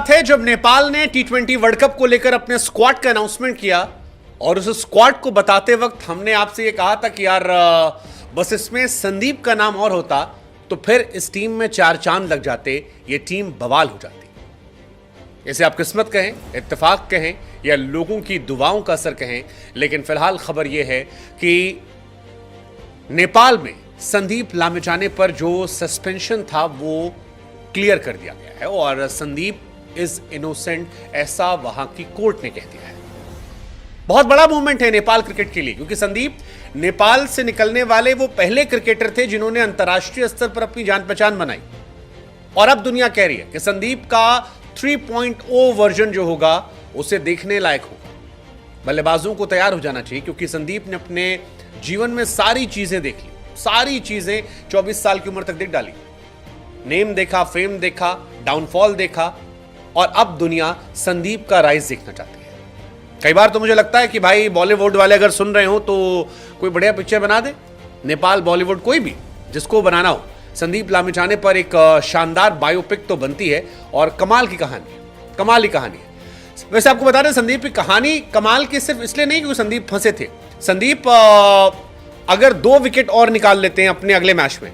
थे जब नेपाल ने टी20 वर्ल्ड कप को लेकर अपने स्क्वाड का अनाउंसमेंट किया और उस स्क्वाड को बताते वक्त हमने आपसे ये कहा था कि यार बस इसमें संदीप का नाम और होता तो फिर इस टीम में चार चांद लग जाते, ये टीम बवाल हो जाती। इसे आप किस्मत कहें, इत्तेफाक कहें या लोगों की दुआओं का असर कहें, लेकिन फिलहाल खबर यह है कि नेपाल में संदीप लामिछाने पर जो सस्पेंशन था वो क्लियर कर दिया गया है और संदीप इज इनोसेंट, ऐसा वहां की कोर्ट ने कह दिया है। बहुत बड़ा मूवमेंट है नेपाल क्रिकेट के लिए, क्योंकि संदीप नेपाल से निकलने वाले वो पहले क्रिकेटर थे जिन्होंने अंतर्राष्ट्रीय स्तर पर अपनी जान पहचान बनाई और अब दुनिया कह रही है कि संदीप का 3.0 वर्जन जो होगा उसे देखने लायक होगा। बल्लेबाजों को तैयार हो जाना चाहिए, क्योंकि संदीप ने अपने जीवन में सारी चीजें देख ली, सारी चीजें 24 साल की उम्र तक देख डाली। नेम देखा, फेम देखा, डाउनफॉल देखा और अब दुनिया संदीप का राइज देखना चाहती है। कई बार तो मुझे लगता है कि भाई बॉलीवुड वाले अगर सुन रहे हो तो कोई बढ़िया पिक्चर बना दे, नेपाल बॉलीवुड कोई भी जिसको बनाना हो, संदीप लामिछाने पर एक शानदार बायोपिक तो बनती है और कमाल की कहानी है, कमाल की कहानी है। वैसे आपको बता दें, संदीप की कहानी कमाल की सिर्फ इसलिए नहीं क्योंकि संदीप फंसे थे। संदीप अगर 2 विकेट और निकाल लेते हैं अपने अगले मैच में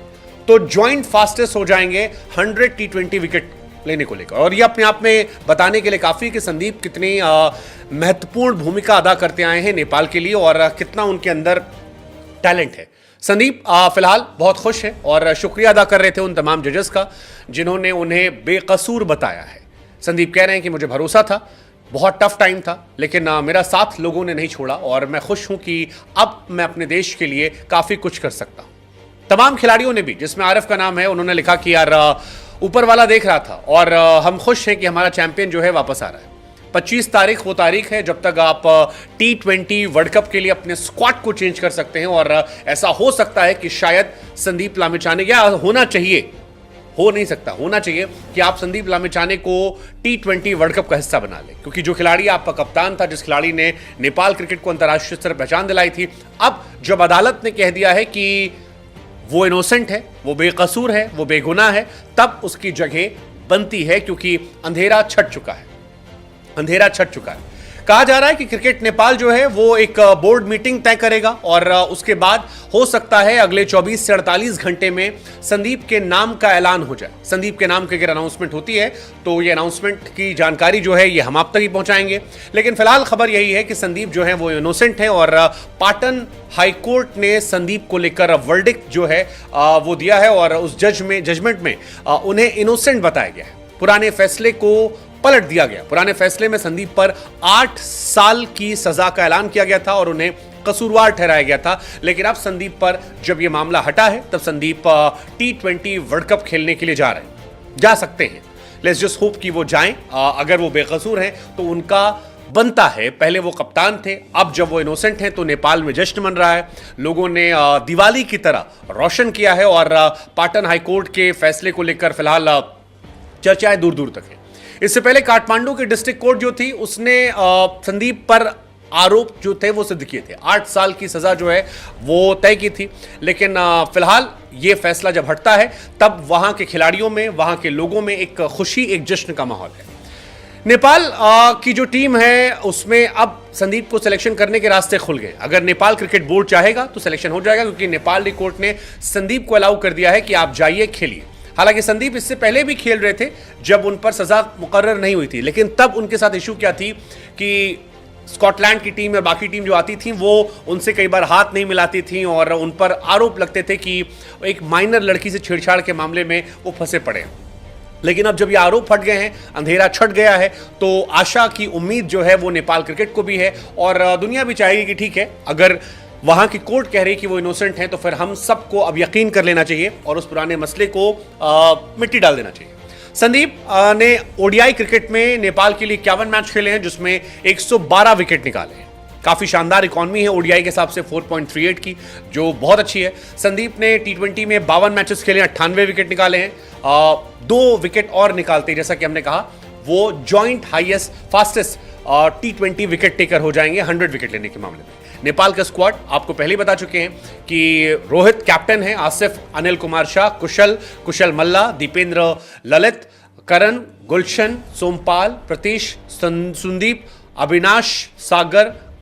तो ज्वाइंट फास्टेस्ट हो जाएंगे 100 टी20 विकेट लेने को लेकर। और ये अपने आप में बताने के लिए काफी कि संदीप कितनी महत्वपूर्ण भूमिका अदा करते आए हैं नेपाल के लिए और कितना उनके अंदर टैलेंट है। संदीप फिलहाल बहुत खुश है और शुक्रिया अदा कर रहे थे उन तमाम जजेस का जिन्होंने उन्हें बेकसूर बताया है। संदीप कह रहे हैं कि मुझे भरोसा था, बहुत टफ टाइम था, लेकिन मेरा साथ लोगों ने नहीं छोड़ा और मैं खुश हूं कि अब मैं अपने देश के लिए काफी कुछ कर सकता हूं। तमाम खिलाड़ियों ने भी, जिसमें आरिफ का नाम है, उन्होंने लिखा कि यार ऊपर वाला देख रहा था और हम खुश हैं कि हमारा चैंपियन जो है वापस आ रहा है। 25 तारीख वो तारीख है जब तक आप टी20 वर्ल्ड कप के लिए अपने स्क्वाड को चेंज कर सकते हैं और ऐसा हो सकता है कि शायद संदीप लामिछाने, या होना चाहिए, हो नहीं सकता, होना चाहिए कि आप संदीप लामिछाने को टी20 वर्ल्ड कप का हिस्सा बना लें, क्योंकि जो खिलाड़ी आपका कप्तान था, जिस खिलाड़ी ने नेपाल क्रिकेट को अंतर्राष्ट्रीय स्तर पर पहचान दिलाई थी, अब जब अदालत ने कह दिया है कि वो इनोसेंट है, वो बेकसूर है, वो बेगुनाह है, तब उसकी जगह बनती है, क्योंकि अंधेरा छट चुका है, अंधेरा छट चुका है। कहा जा रहा है कि क्रिकेट नेपाल जो है वो एक बोर्ड मीटिंग तय करेगा और उसके बाद हो सकता है अगले 24 से 48 घंटे में संदीप के नाम का ऐलान हो जाए। संदीप के नाम की अगर अनाउंसमेंट होती है तो ये अनाउंसमेंट की जानकारी जो है ये हम आप तक ही पहुंचाएंगे, लेकिन फिलहाल खबर यही है कि संदीप जो है वो इनोसेंट है और पाटन हाईकोर्ट ने संदीप को लेकर वर्डिक्ट जो है वो दिया है और उस जजमेंट में उन्हें इनोसेंट बताया गया है। पुराने फैसले को पलट दिया गया। पुराने फैसले में संदीप पर 8 साल की सजा का ऐलान किया गया था और उन्हें कसूरवार ठहराया गया था, लेकिन अब संदीप पर जब यह मामला हटा है तब संदीप टी20 वर्ल्ड कप खेलने के लिए जा सकते हैं। लेट्स जस्ट होप कि वो जाएं। अगर वो बेकसूर हैं तो उनका बनता है, पहले वो कप्तान थे, अब जब वो इनोसेंट हैं तो नेपाल में जश्न मन रहा है, लोगों ने दिवाली की तरह रोशन किया है और पाटन हाईकोर्ट के फैसले को लेकर फिलहाल चर्चाएं दूर दूर तक है। इससे पहले काठमांडू की डिस्ट्रिक्ट कोर्ट जो थी उसने संदीप पर आरोप जो थे वो सिद्ध किए थे, 8 साल की सजा जो है वो तय की थी, लेकिन फिलहाल ये फैसला जब हटता है तब वहां के खिलाड़ियों में, वहां के लोगों में एक खुशी, एक जश्न का माहौल है। नेपाल की जो टीम है उसमें अब संदीप को सिलेक्शन करने के रास्ते खुल गए। अगर नेपाल क्रिकेट बोर्ड चाहेगा तो सिलेक्शन हो जाएगा, क्योंकि नेपाल कोर्ट ने संदीप को अलाउ कर दिया है कि आप जाइए, खेलिए। हालांकि संदीप इससे पहले भी खेल रहे थे जब उन पर सजा मुकर्रर नहीं हुई थी, लेकिन तब उनके साथ इशू क्या थी कि स्कॉटलैंड की टीम या बाकी टीम जो आती थी वो उनसे कई बार हाथ नहीं मिलाती थी और उन पर आरोप लगते थे कि एक माइनर लड़की से छेड़छाड़ के मामले में वो फंसे पड़े। लेकिन अब जब ये आरोप हट गए हैं, अंधेरा छट गया है, तो आशा की उम्मीद जो है वो नेपाल क्रिकेट को भी है और दुनिया भी चाहेगी कि ठीक है, अगर वहां की कोर्ट कह रही कि वो इनोसेंट हैं तो फिर हम सबको अब यकीन कर लेना चाहिए और उस पुराने मसले को मिट्टी डाल देना चाहिए। संदीप ने ओडीआई क्रिकेट में नेपाल के लिए 51 मैच खेले हैं, जिसमें 112 विकेट निकाले हैं। काफी शानदार इकॉनमी है ओडीआई के हिसाब से 4.38 की, जो बहुत अच्छी है। संदीप ने टी20 में 52 मैचेस खेले, 98 विकेट निकाले हैं। 2 विकेट और निकालते, जैसा कि हमने कहा, वो जॉइंट हाईएस्ट फास्टेस्ट टी20 विकेट टेकर हो जाएंगे 100 विकेट लेने के मामले में। नेपाल का स्क्वाड आपको पहले ही बता चुके हैं कि रोहित कैप्टन है, आसिफ अनिल कुमार शाह, कुशल मल्ला, दीपेंद्र ललित, करण, गुलशन, सोमपाल, प्रतीश, संदीप, अविनाश, सागर,